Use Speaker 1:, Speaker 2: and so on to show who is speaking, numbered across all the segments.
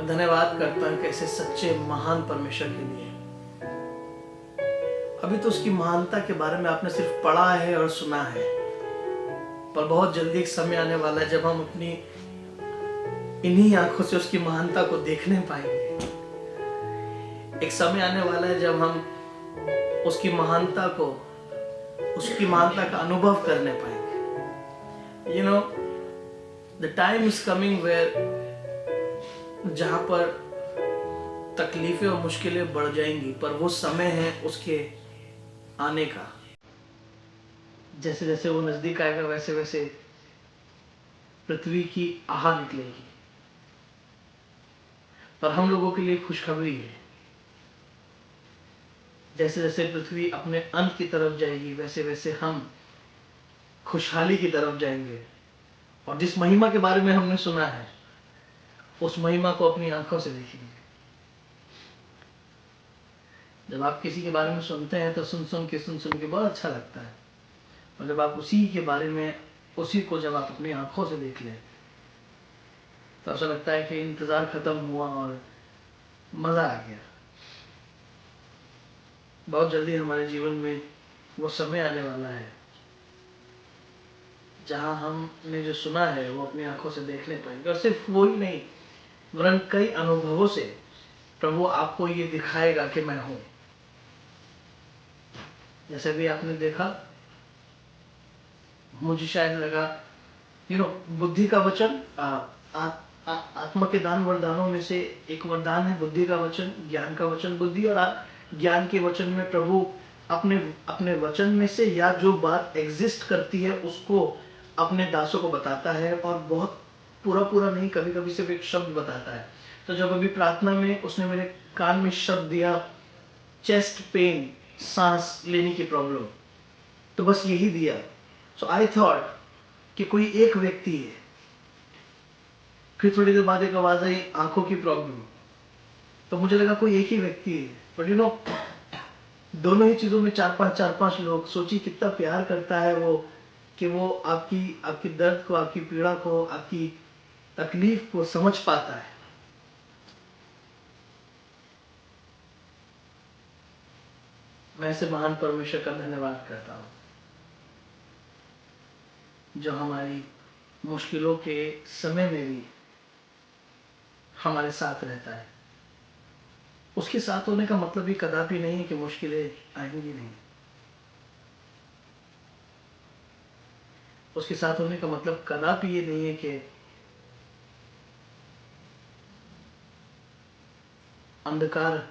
Speaker 1: मैं धन्यवाद करता हूँ कैसे सच्चे महान परमेश्वर के लिए। अभी तो उसकी महानता के बारे में आपने सिर्फ पढ़ा है और सुना है, पर बहुत जल्दी एक समय आने वाला है जब हम अपनी इन्हीं आंखों से उसकी महानता को देखने पाएंगे। एक समय आने वाला है जब हम उसकी महानता का अनुभव करने पाएंगे। You know, the time is coming where जहां पर तकलीफें और मुश्किलें बढ़ जाएंगी, पर वो समय है उसके आने का। जैसे जैसे वो नजदीक आएगा वैसे वैसे पृथ्वी की आह निकलेगी। पर हम लोगों के लिए खुशखबरी है, जैसे जैसे पृथ्वी अपने अंत की तरफ जाएगी वैसे वैसे हम खुशहाली की तरफ जाएंगे। और जिस महिमा के बारे में हमने सुना है उस महिमा को अपनी आंखों से देखेंगे। जब आप किसी के बारे में सुनते हैं तो सुन सुन के बहुत अच्छा लगता है, और जब आप उसी के बारे में जब आप अपनी आंखों से देख लें तो ऐसा लगता है कि इंतजार खत्म हुआ और मजा आ गया। बहुत जल्दी हमारे जीवन में वो समय आने वाला है जहां हमने जो सुना है वो अपनी आंखों से देखने पाएंगे। और सिर्फ वो ही नहीं, वरन कई अनुभवों से प्रभु आपको ये दिखाएगा कि मैं हूं। जैसे भी आपने देखा, मुझे शायद लगा बुद्धि का वचन आत्मा के दान वरदानों में से एक वरदान है बुद्धि का वचन, ज्ञान का वचन। बुद्धि और ज्ञान के वचन में प्रभु अपने अपने वचन में से या जो बात एग्जिस्ट करती है उसको अपने दासों को बताता है, और बहुत पूरा नहीं, कभी कभी सिर्फ एक शब्द बताता है। तो जब अभी प्रार्थना में उसने मेरे कान में शब्द दिया चेस्ट पेन, सांस लेने की प्रॉब्लम, तो बस यही दिया। सो आई थॉट कि कोई एक व्यक्ति है। फिर थोड़ी देर बाद एक आवाज आई आंखों की प्रॉब्लम, तो मुझे लगा कोई एक ही व्यक्ति है। बट दोनों ही चीजों में चार पांच लोग। सोचिए कितना प्यार करता है वो, कि वो आपकी दर्द को, आपकी पीड़ा को, आपकी तकलीफ को समझ पाता है। मैं ऐसे महान परमेश्वर का धन्यवाद करता हूं जो हमारी मुश्किलों के समय में भी हमारे साथ रहता है। उसके साथ होने का मतलब ही कदापि नहीं है कि मुश्किलें आएंगी नहीं। उसके साथ होने का मतलब कदापि ये नहीं है कि अंधकार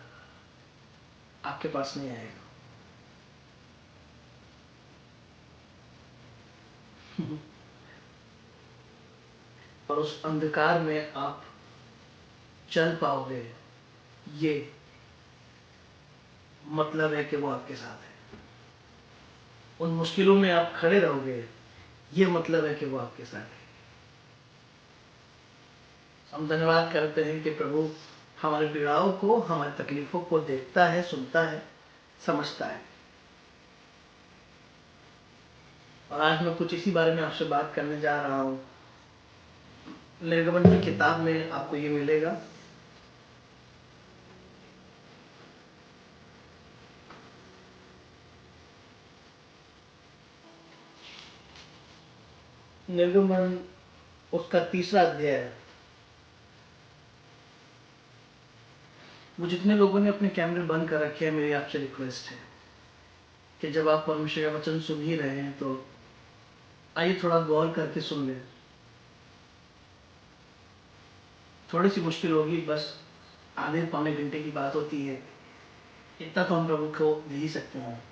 Speaker 1: आपके पास नहीं आएगा। और उस अंधकार में आप चल पाओगे, ये मतलब है कि वो आपके साथ है। उन मुश्किलों में आप खड़े रहोगे, ये मतलब है कि वो आपके साथ है। हम धन्यवाद करते हैं कि प्रभु हमारे पीड़ाओं को, हमारी तकलीफों को देखता है, सुनता है, समझता है। और आज मैं कुछ इसी बारे में आपसे बात करने जा रहा हूं। निर्गमन की किताब में आपको ये मिलेगा। निर्गमन उसका 3रा अध्याय है। वो जितने लोगों ने अपने कैमरे बंद कर रखे हैं, मेरी आपसे रिक्वेस्ट है कि जब आप परमेश्वर का वचन सुन ही रहे हैं तो आइए थोड़ा गौर करके सुन लें। थोड़ी सी मुश्किल होगी, बस आधे पौने घंटे की बात होती है, इतना तो हम प्रभु को दे ही सकते हैं।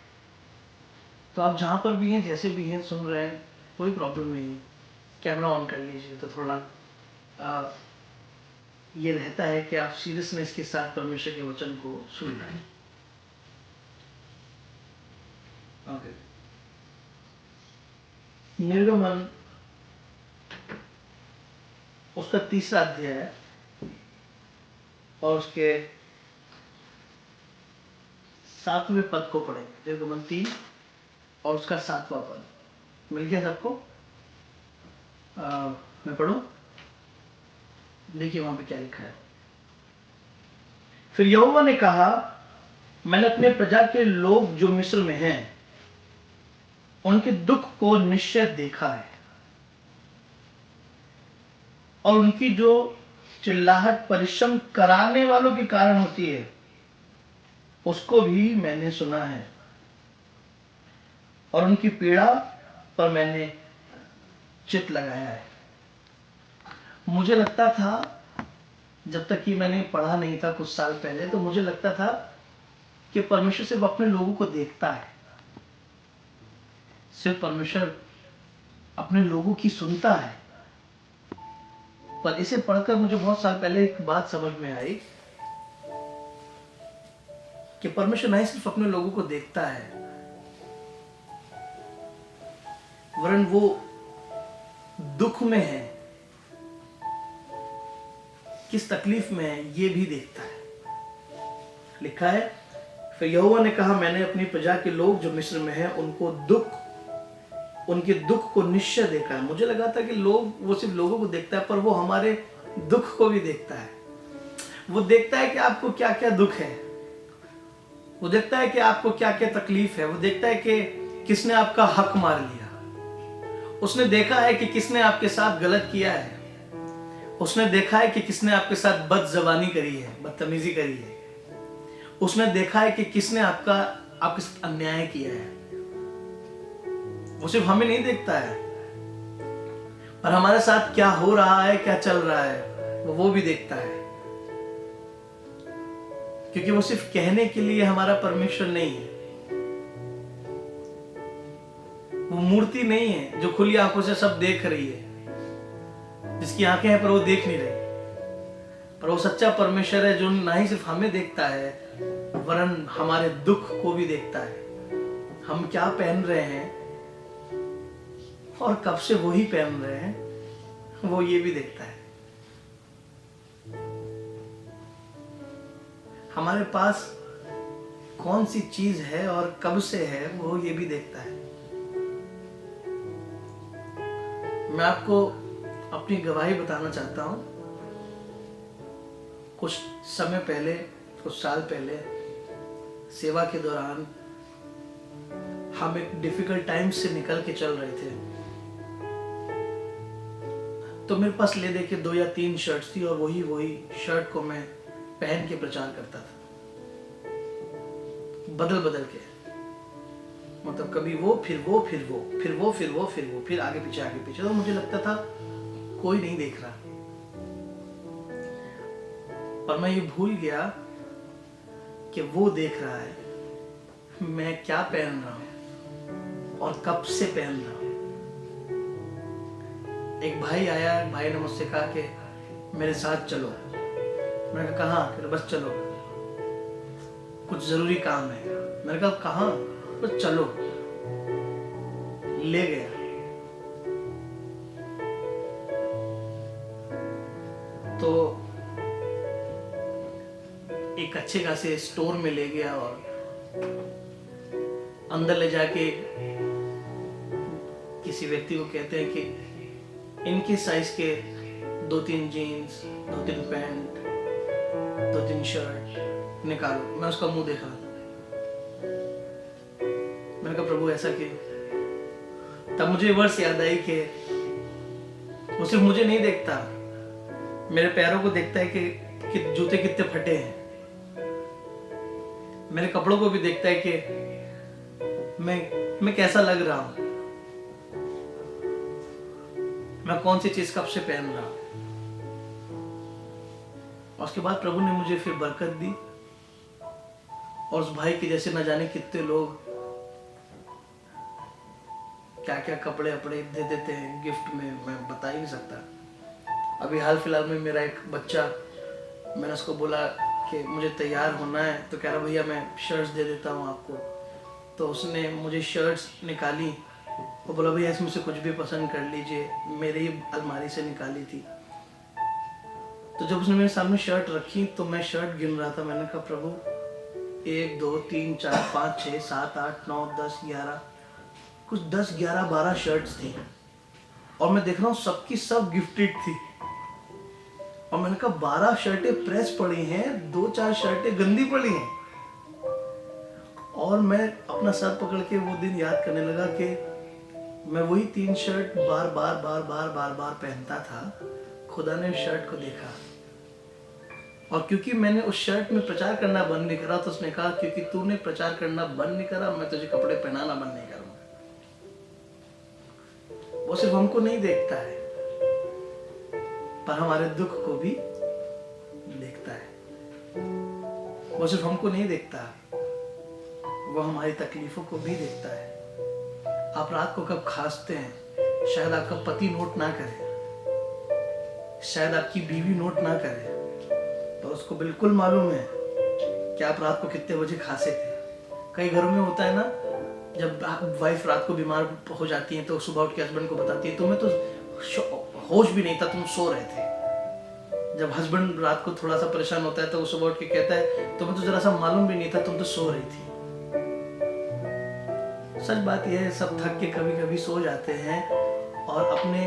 Speaker 1: तो आप जहाँ पर भी हैं, जैसे भी हैं, सुन रहे हैं, कोई प्रॉब्लम नहीं है। कैमरा ऑन कर लीजिए तो थोड़ा ये रहता है कि आप सीरियसनेस के साथ परमेश्वर के वचन को सुन रहे हैं। ओके। निर्गमन उसका 3रा अध्याय है और उसके 7वें पद को पढ़ेंगे। निर्गमन 3 और उसका 7वां पद मिल गया सबको? मैं पढ़ूं? देखिए वहां पे क्या लिखा है। फिर यहोवा ने कहा, मैंने अपने प्रजा के लोग जो मिस्र में हैं उनके दुख को निश्चय देखा है, और उनकी जो चिल्लाहट परिश्रम कराने वालों के कारण होती है उसको भी मैंने सुना है, और उनकी पीड़ा पर मैंने चित्त लगाया है। मुझे लगता था, जब तक कि मैंने पढ़ा नहीं था कुछ साल पहले, तो मुझे लगता था कि परमेश्वर सिर्फ अपने लोगों को देखता है, सिर्फ परमेश्वर अपने लोगों की सुनता है। पर इसे पढ़कर मुझे बहुत साल पहले एक बात समझ में आई कि परमेश्वर नहीं सिर्फ अपने लोगों को देखता है, वरन वो दुख में है, किस तकलीफ में है, ये भी देखता है। लिखा है, फिर यहोवा ने कहा, मैंने अपनी प्रजा के लोग जो मिस्र में हैं उनके दुख को निश्चय देखा है। मुझे लगा था कि वो सिर्फ लोगों को देखता है, पर वो हमारे दुख को भी देखता है। वो देखता है कि आपको क्या क्या दुख है, वो देखता है कि आपको क्या क्या तकलीफ है, वो देखता है कि किसने आपका हक मार लिया, उसने देखा है कि किसने आपके साथ गलत किया है, उसने देखा है कि किसने आपके साथ बदजबानी करी है, बदतमीजी करी है, उसने देखा है कि किसने आपके साथ अन्याय किया है। वो सिर्फ हमें नहीं देखता है, पर हमारे साथ क्या हो रहा है, क्या चल रहा है, वो भी देखता है। क्योंकि वो सिर्फ कहने के लिए हमारा परमेश्वर नहीं है, वो मूर्ति नहीं है जो खुली आंखों से सब देख रही है, जिसकी आंखें हैं पर वो देख नहीं रही। पर वो सच्चा परमेश्वर है जो ना ही सिर्फ हमें देखता है, वरन हमारे दुख को भी देखता है। हम क्या पहन रहे हैं और कब से वो ही पहन रहे हैं, वो ये भी देखता है। हमारे पास कौन सी चीज है और कब से है, वो ये भी देखता है। मैं आपको अपनी गवाही बताना चाहता हूं। कुछ समय पहले, कुछ साल पहले सेवा के दौरान हम एक डिफिकल्ट टाइम से निकल के चल रहे थे। तो मेरे पास ले दे के 2 या 3 शर्ट्स थी, और वही शर्ट को मैं पहन के प्रचार करता था, बदल बदल के। मतलब कभी वो, फिर वो, फिर वो, फिर वो, फिर वो, फिर वो, फिर आगे पीछे। तो मुझे लगता था कोई नहीं देख रहा, पर मैं ये भूल गया कि वो देख रहा है मैं क्या पहन रहा हूं और कब से पहन रहा हूं। एक भाई आया, भाई ने मुझसे कहा कि मेरे साथ चलो। मैंने कहा कहाँ? बस चलो, कुछ जरूरी काम है। मैंने कहा कहाँ? बस चलो। ले गया। तो एक अच्छे खासे स्टोर में ले गया, और अंदर ले जाके किसी व्यक्ति को कहते हैं कि इनके साइज के 2-3 जीन्स, 2-3 पैंट, 2-3 शर्ट निकालो। मैं उसका मुंह देखा, मैंने कहा प्रभु ऐसा क्यों? तब मुझे वर्ष याद आई कि वो सिर्फ मुझे नहीं देखता, मेरे पैरों को देखता है कि जूते कितने फटे हैं, मेरे कपड़ों को भी देखता है कि मैं कैसा लग रहा हूं, मैं कौन सी चीज कब से पहन रहा हूं। और उसके बाद प्रभु ने मुझे फिर बरकत दी, और उस भाई के जैसे न जाने कितने लोग क्या क्या कपड़े अपड़े दे देते हैं गिफ्ट में, मैं बता ही नहीं सकता। अभी हाल फिलहाल में मेरा एक बच्चा, मैंने उसको बोला कि मुझे तैयार होना है, तो कह रहा भैया मैं शर्ट्स दे देता हूँ आपको। तो उसने मुझे शर्ट्स निकाली, वो बोला भैया इसमें से कुछ भी पसंद कर लीजिए, मेरे ही अलमारी से निकाली थी। तो जब उसने मेरे सामने शर्ट रखी तो मैं शर्ट गिन रहा था। मैंने कहा प्रभु 1 2 3 4 5 6 7 8 9 10 11, कुछ 10 11 12 शर्ट्स थी, और मैं देख रहा हूँ सबकी सब गिफ्टेड थी। और मैंने कहा 12 शर्टें प्रेस पड़ी हैं, 2-4 शर्टें गंदी पड़ी हैं। और मैं अपना सर पकड़ के वो दिन याद करने लगा कि मैं वही 3 शर्ट बार बार पहनता था। खुदा ने उस शर्ट को देखा, और क्योंकि मैंने उस शर्ट में प्रचार करना बंद नहीं करा, तो उसने कहा क्योंकि तूने प्रचार करना बंद नहीं करा, मैं तुझे कपड़े पहनाना बंद नहीं करूंगा। वो सिर्फ हमको नहीं देखता है, पर हमारे दुख को भी देखता है। वो सिर्फ हमको नहीं देखता, वो हमारी तकलीफों को भी देखता है। आप रात को कब खांसते हैं, शायद आपका पति नोट ना करे, शायद आपकी बीवी नोट ना करे, तो उसको बिल्कुल मालूम है कि आप रात को कितने बजे खांसे थे। कई घरों में होता है ना, जब वाइफ रात को बीमार हो जाती है तो सुबह उठ के हस्बैंड को बताती है तुम्हें तो होश भी नहीं था, तुम सो रहे थे। जब हस्बैंड रात को थोड़ा सा परेशान होता है तो वो सुबह उठ के कहता है तुम्हें तो जरा सा मालूम भी नहीं था, तुम तो सो रही थी। सच बात यह है, सब थक के कभी कभी सो जाते हैं और अपने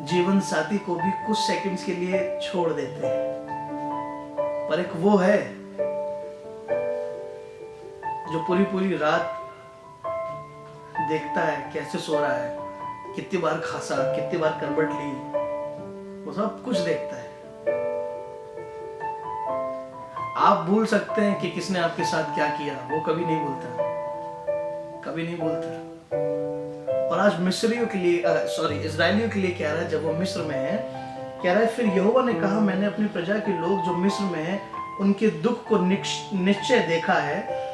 Speaker 1: जीवन साथी को भी कुछ सेकंड्स के लिए छोड़ देते हैं। पर एक वो है जो पूरी पूरी रात देखता है कैसे सो रहा है, कितनी बार खांसा, कितनी बार करवट ली, वो सब कुछ देखता है। आप भूल सकते हैं कि किसने आपके साथ क्या किया, वो कभी नहीं भूलता, कभी नहीं भूलता। और आज मिस्रियों के लिए इजरायलियों के लिए कह रहा है, जब वो मिस्र में है, कह रहा है फिर यहोवा ने कहा मैंने अपनी प्रजा के लोग जो मिस्र में हैं उनके दुख को निश्चय देखा है,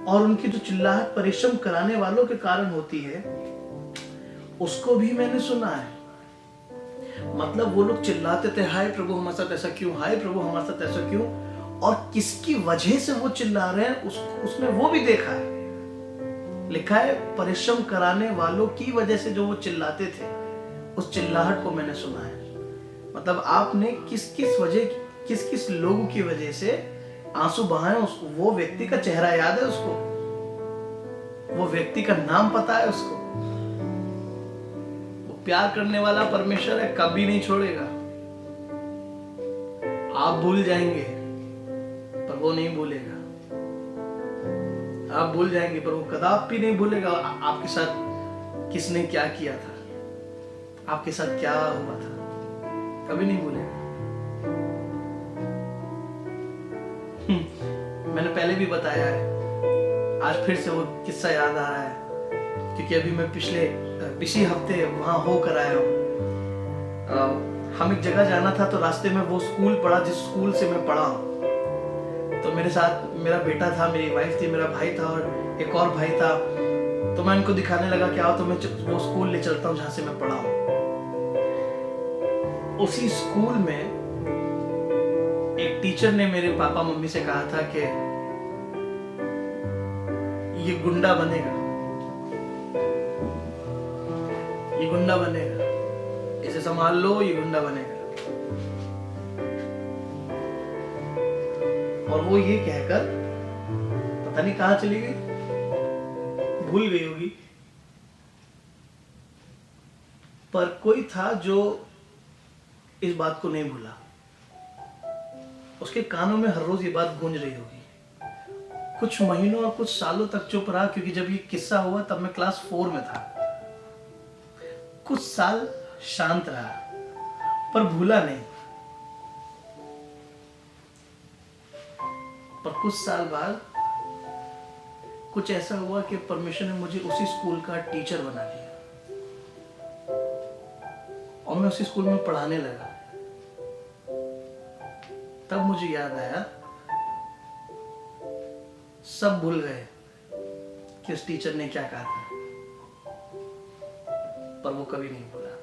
Speaker 1: और उनकी जो चिल्लाहट परिश्रम कराने वालों के कारण होती है उसको भी मैंने सुना है। मतलब वो लोग चिल्लाते थे हाय प्रभु हमारे साथ ऐसा क्यों, हाय प्रभु हमारे साथ ऐसा क्यों, और किसकी वजह से वो चिल्ला रहे हैं उसने वो भी देखा है। लिखा है परिश्रम कराने वालों की वजह से जो वो चिल्लाते थे, उस चिल्लाहट को मैंने सुना है। मतलब आपने किस किस लोगों की वजह से आंसू बहाए, वो व्यक्ति का चेहरा याद है उसको, वो व्यक्ति का नाम पता है उसको। वो प्यार करने वाला परमेश्वर है, कभी नहीं छोड़ेगा। आप भूल जाएंगे पर वो नहीं भूलेगा, आप भूल जाएंगे पर वो कदापि नहीं भूलेगा आपके साथ किसने क्या किया था, आपके साथ क्या हुआ था, कभी नहीं भूलेगा। मैंने पहले भी बताया है, आज फिर से वो किस्सा याद आ रहा है, क्योंकि अभी मैं पिछले हफ्ते वहां होकर आया हूँ। हम एक जगह जाना था, तो रास्ते में वो स्कूल पड़ा जिस स्कूल से मैं पढ़ा हूँ। तो मेरे साथ मेरा बेटा था, मेरी वाइफ थी, मेरा भाई था और एक और भाई था। तो मैं उनको दिखाने लगा कि आओ तो मैं वो स्कूल ले चलता हूँ जहां से मैं पढ़ा हूँ। उसी स्कूल में एक टीचर ने मेरे पापा मम्मी से कहा था कि ये गुंडा बनेगा, ये गुंडा बनेगा, इसे संभाल लो, ये गुंडा बनेगा। और वो ये कहकर पता नहीं कहां चली गई, भूल गई होगी। पर कोई था जो इस बात को नहीं भूला, उसके कानों में हर रोज ये बात गूंज रही होगी। कुछ महीनों और कुछ सालों तक चुप रहा, क्योंकि जब ये किस्सा हुआ तब मैं क्लास 4 में था। कुछ साल शांत रहा पर भूला नहीं। पर कुछ साल बाद कुछ ऐसा हुआ कि परमेश्वर ने मुझे उसी स्कूल का टीचर बना दिया और मैं उसी स्कूल में पढ़ाने लगा। तब मुझे याद आया, सब भूल गए कि उस टीचर ने क्या कहा था, पर वो कभी नहीं भूला।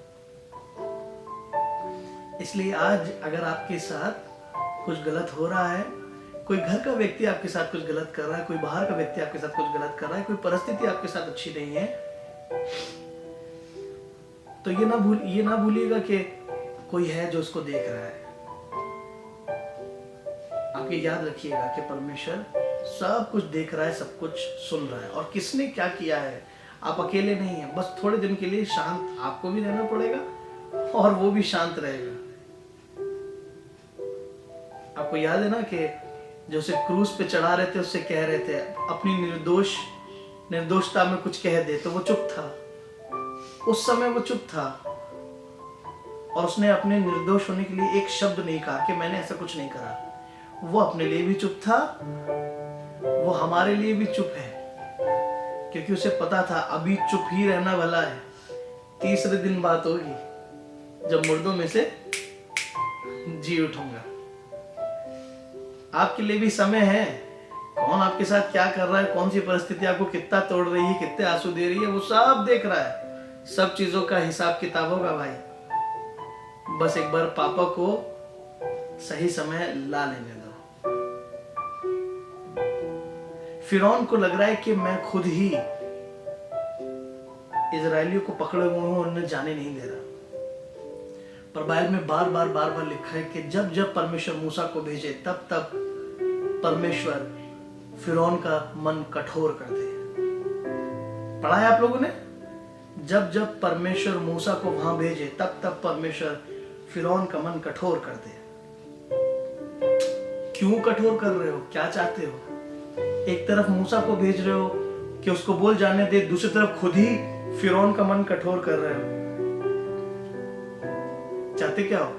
Speaker 1: इसलिए आज अगर आपके साथ कुछ गलत हो रहा है, कोई घर का व्यक्ति आपके साथ कुछ गलत कर रहा है, कोई बाहर का व्यक्ति आपके साथ कुछ गलत कर रहा है, कोई परिस्थिति आपके साथ अच्छी नहीं है, तो ये ना भूलिएगा कि कोई है जो उसको देख रहा है। आप ये याद रखिएगा कि परमेश्वर सब कुछ देख रहा है, सब कुछ सुन रहा है, और किसने क्या किया है आप अकेले नहीं हैं। बस थोड़े दिन के लिए शांत आपको भी रहना पड़ेगा और वो भी शांत रहेगा। आपको याद है ना कि जो उसे क्रूस पे चढ़ा रहे थे उससे कह रहे थे अपनी निर्दोषता में कुछ कह दे, तो वो चुप था। उस समय वो चुप था और उसने अपने निर्दोष होने के लिए एक शब्द नहीं कहा कि मैंने ऐसा कुछ नहीं करा। वो अपने लिए भी चुप था, वो हमारे लिए भी चुप है, क्योंकि उसे पता था अभी चुप ही रहना भला है, तीसरे दिन बात होगी जब मुर्दों में से जी उठूंगा। आपके लिए भी समय है। कौन आपके साथ क्या कर रहा है, कौन सी परिस्थिति आपको कितना तोड़ रही है, कितने आंसू दे रही है, वो सब देख रहा है। सब चीजों का हिसाब किताब होगा भाई। बस एक बार पापा को सही समय ला लेने दो। फिरौन को लग रहा है कि मैं खुद ही इजरायलियों को पकड़े हुए हूं, उन्हें जाने नहीं दे रहा। पर बाइबल में बार बार लिखा है कि जब जब परमेश्वर मूसा को भेजे तब तब परमेश्वर फिरौन का मन कठोर कर दे। पढ़ा है आप लोगों ने? जब जब परमेश्वर मूसा को वहां भेजे तब तब परमेश्वर फिरौन का मन कठोर कर दे। क्यों कठोर कर रहे हो? क्या चाहते हो? एक तरफ मूसा को भेज रहे हो कि उसको बोल जाने दे, दूसरी तरफ खुद ही फिरौन का मन कठोर कर रहे हो। चाहते क्या हो?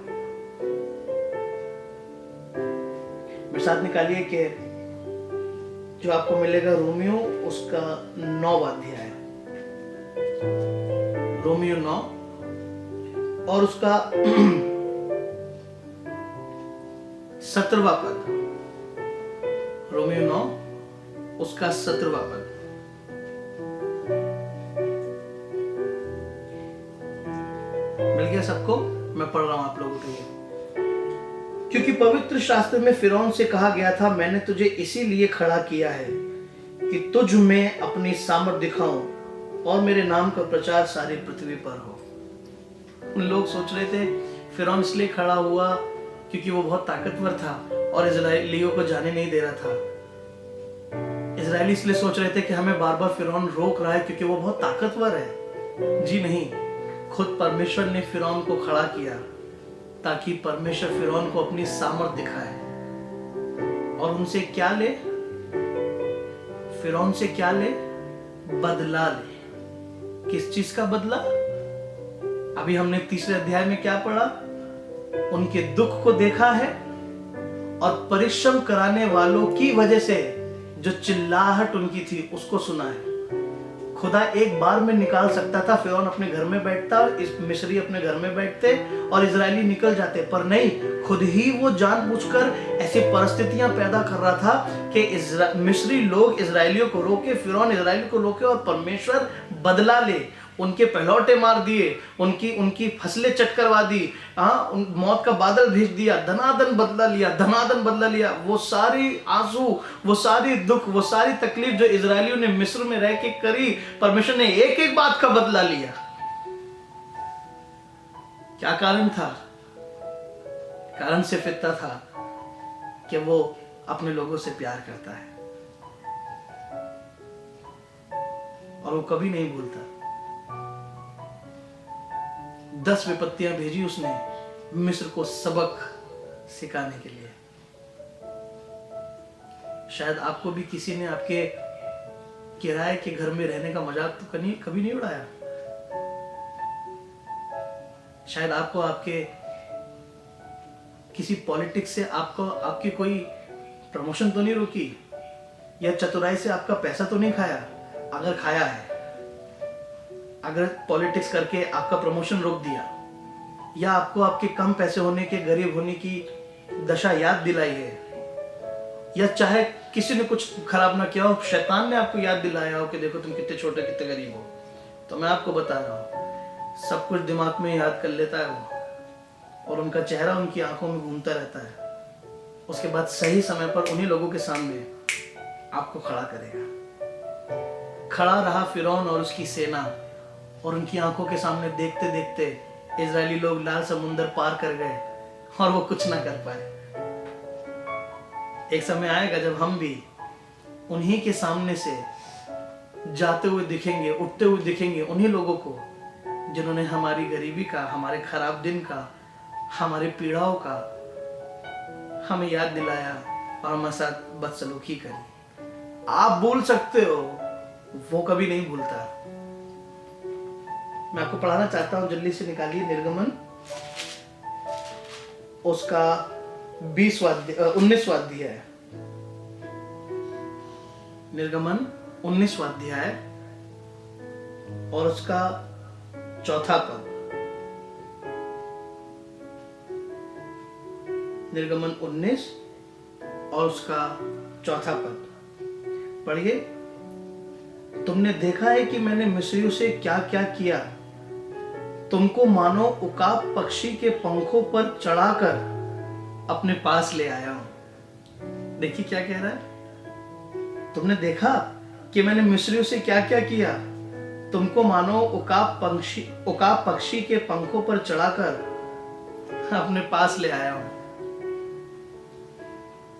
Speaker 1: मेरे साथ निकालिए कि जो आपको मिलेगा रोमियो उसका 9वां अध्याय, रोमियो 9 और उसका 17वां पद। रोमियो 9 उसका 17वां पद। मिल गया सबको? मैं पढ़ रहा हूं आप लोगों के लिए। क्योंकि पवित्र शास्त्र में फिरौन से कहा गया था, मैंने तुझे इसीलिए खड़ा किया है कि तुझ में अपनी सामर्थ दिखाऊं और मेरे नाम का प्रचार सारी पृथ्वी पर हो। लोग सोच रहे थे फिरौन इसलिए खड़ा हुआ क्योंकि वो बहुत ताकतवर था और इजराइलियों को जाने नहीं दे रहा था। इजरायली इसलिए सोच रहे थे कि हमें बार बार फिरौन रोक रहा है क्योंकि वो बहुत ताकतवर है। जी नहीं, खुद परमेश्वर ने फिरौन को खड़ा किया ताकि परमेश्वर फिरौन को अपनी सामर्थ दिखाए। और उनसे क्या ले? फिरौन से क्या ले? बदला ले। किस चीज का बदला? अभी हमने तीसरे अध्याय में क्या पढ़ा? उनके दुख को देखा है और परिश्रम कराने वालों की वजह से जो चिल्लाहट उनकी थी उसको सुना है। खुदा एक बार में निकाल सकता था, फिरौन अपने घर में बैठता, इस मिस्री अपने घर में बैठते और इजरायली निकल जाते, पर नहीं, खुद ही वो जानबूझकर ऐसी परिस्थितियां पैदा कर रहा था कि मिस्री लोग इजरायलियों को रोके, फिरौन इजरायली को रोके और परमेश्वर बदला ले। उनके पहलौटे मार दिए, उनकी फसलें चट करवा दी, मौत का बादल भेज दिया, धनादन बदला लिया। वो सारी आंसू, वो सारी दुख, वो सारी तकलीफ जो इजरायलियों ने मिस्र में रह के करी, परमेश्वर ने एक एक बात का बदला लिया। क्या कारण था? कारण सिर्फ इतना था कि वो अपने लोगों से प्यार करता है और वो कभी नहीं भूलता। 10 विपत्तियां भेजी उसने मिस्र को सबक सिखाने के लिए। शायद आपको भी किसी ने आपके किराए के घर में रहने का मजाक तो कभी नहीं उड़ाया। शायद आपको आपके किसी पॉलिटिक्स से आपकी कोई प्रमोशन तो नहीं रोकी, या चतुराई से आपका पैसा तो नहीं खाया। अगर खाया है, अगर पॉलिटिक्स करके आपका प्रमोशन रोक दिया, या आपको आपके कम पैसे होने के, गरीब होने की दशा याद दिलाई है, या चाहे किसी ने कुछ खराब ना किया हो, शैतान ने आपको याद दिलाया हो कि देखो तुम कितने छोटे कितने गरीब हो, तो मैं आपको बता रहा हूं, सब कुछ दिमाग में याद कर लेता है वो, और उनका चेहरा उनकी आंखों में घूमता रहता है। उसके बाद सही समय पर उन्हीं लोगों के सामने आपको खड़ा करेगा। खड़ा रहा फिरौन और उसकी सेना, और उनकी आंखों के सामने देखते देखते इजरायली लोग लाल समुंदर पार कर गए और वो कुछ ना कर पाए। एक समय आएगा जब हम भी उन्हीं के सामने से जाते हुए दिखेंगे, उठते हुए दिखेंगे, उन्हीं लोगों को जिन्होंने हमारी गरीबी का, हमारे खराब दिन का, हमारी पीड़ाओं का, हमें याद दिलाया और हमारे साथ बदसलूकी करी। आप भूल सकते हो, वो कभी नहीं भूलता। मैं आपको पढ़ाना चाहता हूं, जल्दी से निकालिए निर्गमन उसका 19वां अध्याय। निर्गमन 19वां अध्याय और उसका 4था पद। निर्गमन 19 और उसका 4था पद पढ़िए। तुमने देखा है कि मैंने मिस्रियों से क्या क्या किया, तुमको मानो उकाब पक्षी के पंखों पर चढ़ाकर अपने पास ले आया हूं। देखिए क्या कह रहा है, तुमने देखा कि मैंने मिस्रियों से क्या क्या किया, तुमको मानो उकाब पक्षी के पंखों पर चढ़ाकर अपने पास ले आया हूं।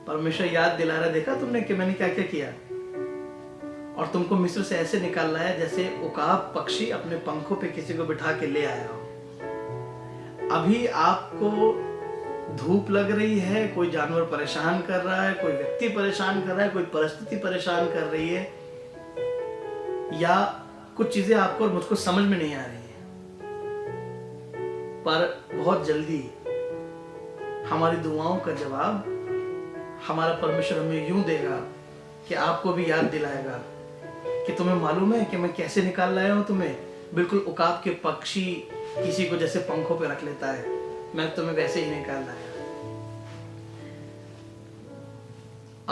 Speaker 1: परमेश्वर याद दिला रहा, देखा तुमने कि मैंने क्या क्या किया, और तुमको मिस्र से ऐसे निकाल लाया जैसे उकाब पक्षी अपने पंखों पे किसी को बिठा के ले आया हो। अभी आपको धूप लग रही है, कोई जानवर परेशान कर रहा है, कोई व्यक्ति परेशान कर रहा है, कोई परिस्थिति परेशान कर रही है, या कुछ चीजें आपको और मुझको समझ में नहीं आ रही है, पर बहुत जल्दी हमारी दुआओं का जवाब हमारा परमेश्वर हमें यूं देगा कि आपको भी याद दिलाएगा कि तुम्हें मालूम है कि मैं कैसे निकाल लाया हूं तुम्हें। बिल्कुल उकाब के पक्षी किसी को जैसे पंखों पे रख लेता है, मैं तुम्हें वैसे ही निकाल लाया।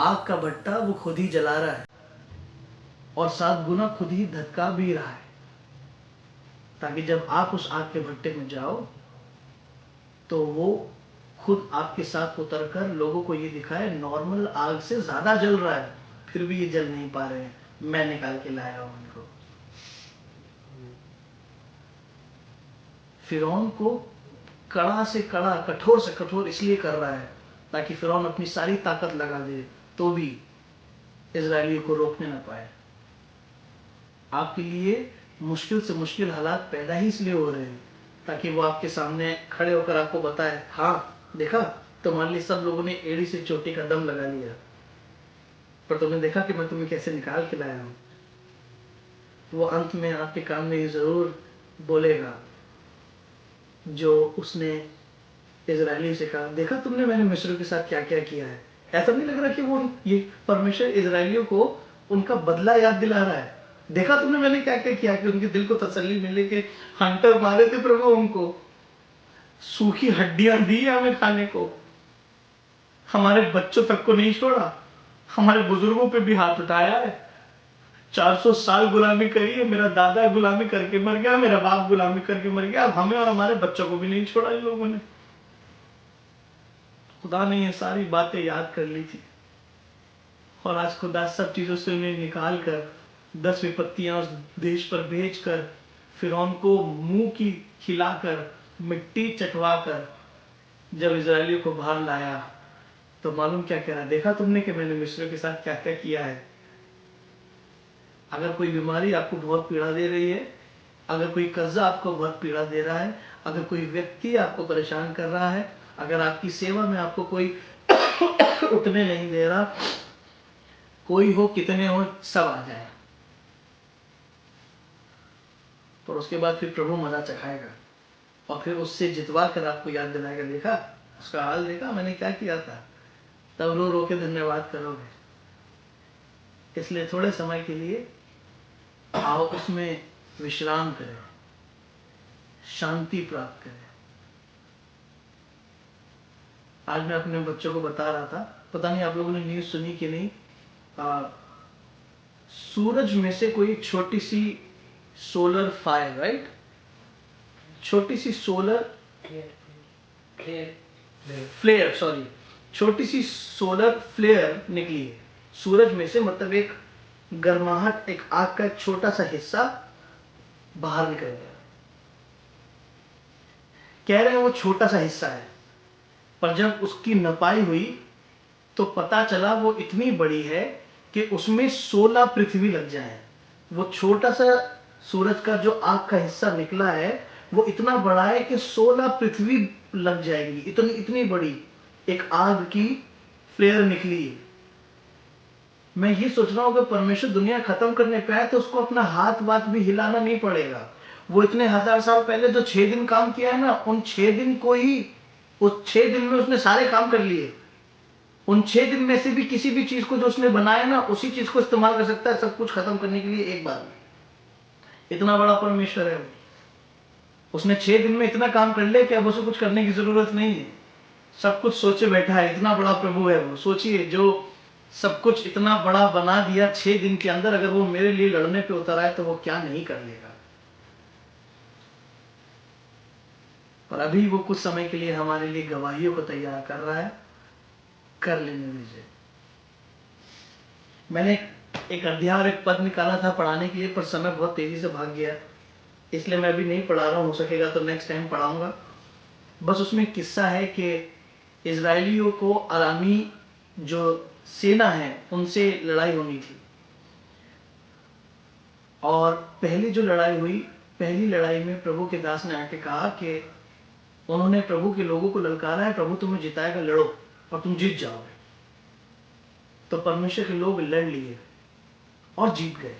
Speaker 1: आग का भट्टा वो खुद ही जला रहा है और 7 गुना खुद ही धक्का भी रहा है, ताकि जब आप उस आग के भट्टे में जाओ तो वो खुद आपके साथ उतरकर लोगों को ये दिखाए नॉर्मल आग से ज्यादा जल रहा है, फिर भी ये जल नहीं पा रहे हैं, मैं निकाल के लाया हूं उनको। फिरौन को कड़ा से कड़ा, कठोर से कठोर इसलिए कर रहा है ताकि फिरौन अपनी सारी ताकत लगा दे तो भी इजरायलियों को रोकने ना पाए। आपके लिए मुश्किल से मुश्किल हालात पैदा ही इसलिए हो रहे हैं ताकि वो आपके सामने खड़े होकर आपको बताए, हाँ देखा तुम्हारे लिए सब लोगों ने एड़ी से चोटी का दम लगा लिया, पर तुमने देखा कि मैं तुम्हें कैसे निकाल के लाया हूं। वो अंत में आपके कान में ये जरूर बोलेगा जो उसने इजरायली से कहा, देखा तुमने मैंने मिस्र के साथ क्या क्या किया है। ऐसा नहीं लग रहा कि वो ये परमेश्वर इजरायलियों को उनका बदला याद दिला रहा है, देखा तुमने मैंने क्या क्या किया, कि उनके दिल को तसल्ली मिले कि हंटर मारे थे प्रभु, उनको सूखी हड्डियां दी हमें खाने को, हमारे बच्चों तक को नहीं छोड़ा, हमारे बुजुर्गों पे भी हाथ उठाया है। 400 साल गुलामी करी है, मेरा दादा गुलामी करके मर गया, मेरा बाप गुलामी करके मर गया, अब हमें और हमारे बच्चों को भी नहीं छोड़ा इन लोगों ने। खुदा ने ये सारी बातें याद कर ली थी और आज खुदा सब चीजों से उन्हें निकाल कर 10 विपत्तियां उस देश पर भेजकर फिरौन को मुंह की खिलाकर मिट्टी चटवाकर जब इजरायलियों को बाहर लाया तो मालूम क्या कह रहा, देखा तुमने कि मैंने मिस्र के साथ क्या क्या किया है। अगर कोई बीमारी आपको बहुत पीड़ा दे रही है, अगर कोई कर्जा आपको बहुत पीड़ा दे रहा है, अगर कोई व्यक्ति आपको परेशान कर रहा है, अगर आपकी सेवा में आपको कोई उठने नहीं दे रहा, कोई हो कितने हो सब आ जाए, पर उसके बाद फिर प्रभु मजा चखाएगा और फिर उससे जितवा कर आपको याद दिलाएगा, देखा उसका हाल देखा मैंने क्या किया था, तब रो रो के धन्यवाद करोगे। इसलिए थोड़े समय के लिए आओ उसमें विश्राम करें, शांति प्राप्त करें। आज मैं अपने बच्चों को बता रहा था, पता नहीं आप लोगों ने न्यूज सुनी कि नहीं, सूरज में से कोई छोटी सी सोलर फायर, राइट, छोटी सी सोलर फ्लेयर, सॉरी, छोटी सी सोलर फ्लेयर निकली है सूरज में से, मतलब एक गर्माहट, एक आग का एक छोटा सा हिस्सा बाहर निकल गया। कह रहे हैं वो छोटा सा हिस्सा है, पर जब उसकी नपाई हुई तो पता चला वो इतनी बड़ी है कि उसमें 16 पृथ्वी लग जाए। वो छोटा सा सूरज का जो आग का हिस्सा निकला है वो इतना बड़ा है कि 16 पृथ्वी लग जाएगी, इतनी इतनी बड़ी। एक आग की फ्लेयर निकली है। मैं ये सोच रहा हूँ अगर परमेश्वर दुनिया खत्म करने पे आए तो उसको अपना हाथ वाथ भी हिलाना नहीं पड़ेगा। वो इतने हजार साल पहले जो 6 दिन काम किया है ना, उन 6 दिन को ही, उस 6 दिन में उसने सारे काम कर लिए। उन 6 दिन में से भी किसी भी चीज को जो उसने बनाया ना, उसी चीज को इस्तेमाल कर सकता है सब कुछ खत्म करने के लिए एक बार में। इतना बड़ा परमेश्वर है वो। उसने 6 दिन में इतना काम कर लिया कि अब उसे कुछ करने की जरूरत नहीं है। सब कुछ सोचे बैठा है, इतना बड़ा प्रभु है वो। सोचिए, जो सब कुछ इतना बड़ा बना दिया 6 दिन के अंदर, अगर वो मेरे लिए लड़ने पे उतर आए तो वो क्या नहीं कर लेगा। पर अभी वो कुछ समय के लिए हमारे लिए गवाहियों को तैयार कर रहा है। कर लेने दीजिए। मैंने एक अध्याय और एक पद निकाला था पढ़ाने के लिए, पर समय बहुत तेजी से भाग गया, इसलिए मैं अभी नहीं पढ़ा रहा हूँ। हो सकेगा तो नेक्स्ट टाइम पढ़ाऊंगा। बस उसमें एक किस्सा है कि इजराइलियों को अरामी जो सेना है उनसे लड़ाई होनी थी। और पहली जो लड़ाई हुई, पहली लड़ाई में प्रभु के दास ने आके कहा कि उन्होंने प्रभु के लोगों को ललकारा है, प्रभु तुम्हें जिताएगा, लड़ो और तुम जीत जाओगे। तो परमेश्वर के लोग लड़ लिए और जीत गए।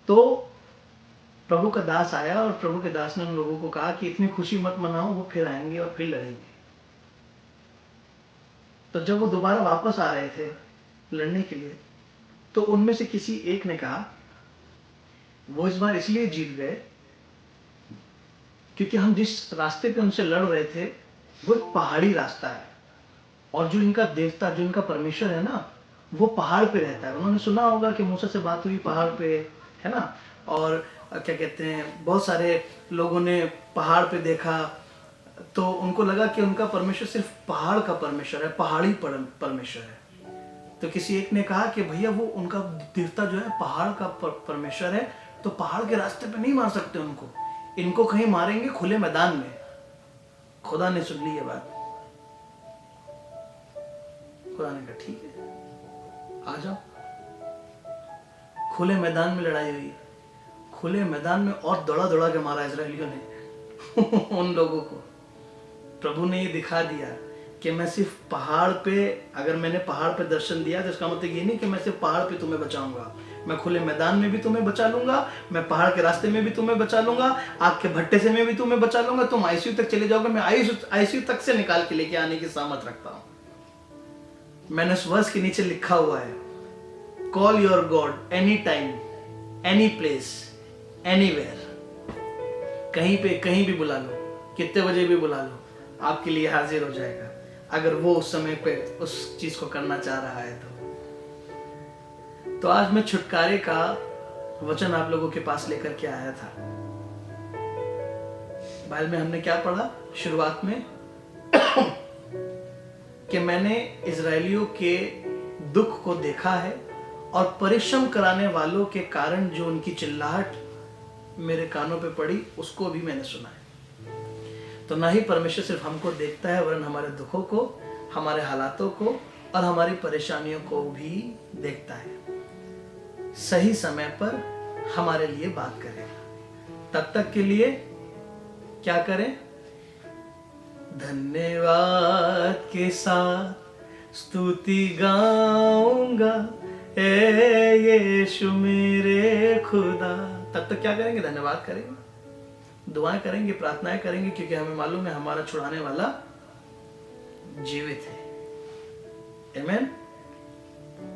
Speaker 1: तो प्रभु का दास आया और प्रभु के दास ने उन लोगों को कहा कि इतनी खुशी मत मनाओ, वो फिर आएंगे और फिर लड़ेंगे। तो जब वो दोबारा वापस आ रहे थे लड़ने के लिए, तो उनमें से किसी एक ने कहा, वो इस बार इसलिए जीत गए क्योंकि हम जिस रास्ते पे उनसे लड़ रहे थे वो एक पहाड़ी रास्ता है, और जो इनका देवता, जो इनका परमेश्वर है ना, वो पहाड़ पे रहता है। उन्होंने सुना होगा कि मूसा से बात हुई पहाड़ पे, है ना। और क्या कहते हैं, बहुत सारे लोगों ने पहाड़ पे देखा, तो उनको लगा कि उनका परमेश्वर सिर्फ पहाड़ का परमेश्वर है, पहाड़ी परमेश्वर है। तो किसी एक ने कहा कि भैया वो उनका देवता जो है पहाड़ का परमेश्वर है, तो पहाड़ के रास्ते पे नहीं मार सकते उनको, इनको कहीं मारेंगे खुले मैदान में। खुदा ने सुन ली ये बात। खुदा ने कहा ठीक है, आ जाओ। खुले मैदान में लड़ाई हुई। खुले मैदान में और दौड़ा दौड़ा के मारा इजरायलियों ने उन लोगों को। प्रभु ने ये दिखा दिया कि मैं सिर्फ पहाड़ पे, अगर मैंने पहाड़ पे दर्शन दिया तो इसका मतलब ये नहीं कि मैं सिर्फ पहाड़ पे तुम्हें बचाऊंगा, मैं खुले मैदान में भी तुम्हें बचा लूंगा, मैं पहाड़ के रास्ते में भी तुम्हें बचा लूंगा, आग के भट्टे से मैं भी तुम्हें बचा लूंगा, तुम आईसीयू तक चले जाओगे, मैं आईसीयू तक से निकाल के लेके आने की सामर्थ रखता हूं। मैंने उस वर्ष के नीचे लिखा हुआ है, call your God any time, any place, anywhere. कहीं पे कहीं भी बुला लो, कितने बजे भी बुला लो, आपके लिए हाजिर हो जाएगा, अगर वो उस समय पे उस चीज को करना चाह रहा है तो आज मैं छुटकारे का वचन आप लोगों के पास लेकर के आया था। बाइबल में हमने क्या पढ़ा शुरुआत में कि मैंने इजरायलियों के दुख को देखा है और परिश्रम कराने वालों के कारण जो उनकी चिल्लाहट मेरे कानों पे पड़ी, उसको भी मैंने सुना है। तो ना ही परमेश्वर सिर्फ हमको देखता है, वरन हमारे दुखों को, हमारे हालातों को और हमारी परेशानियों को भी देखता है। सही समय पर हमारे लिए बात करेगा। तब तक के लिए क्या करें? धन्यवाद के साथ स्तुति गाऊंगा ए यीशु मेरे खुदा। तब तक क्या करेंगे? धन्यवाद करेंगे, दुआएं करेंगे, प्रार्थनाएं करेंगे, क्योंकि हमें मालूम है हमारा छुड़ाने वाला जीवित है। आमीन।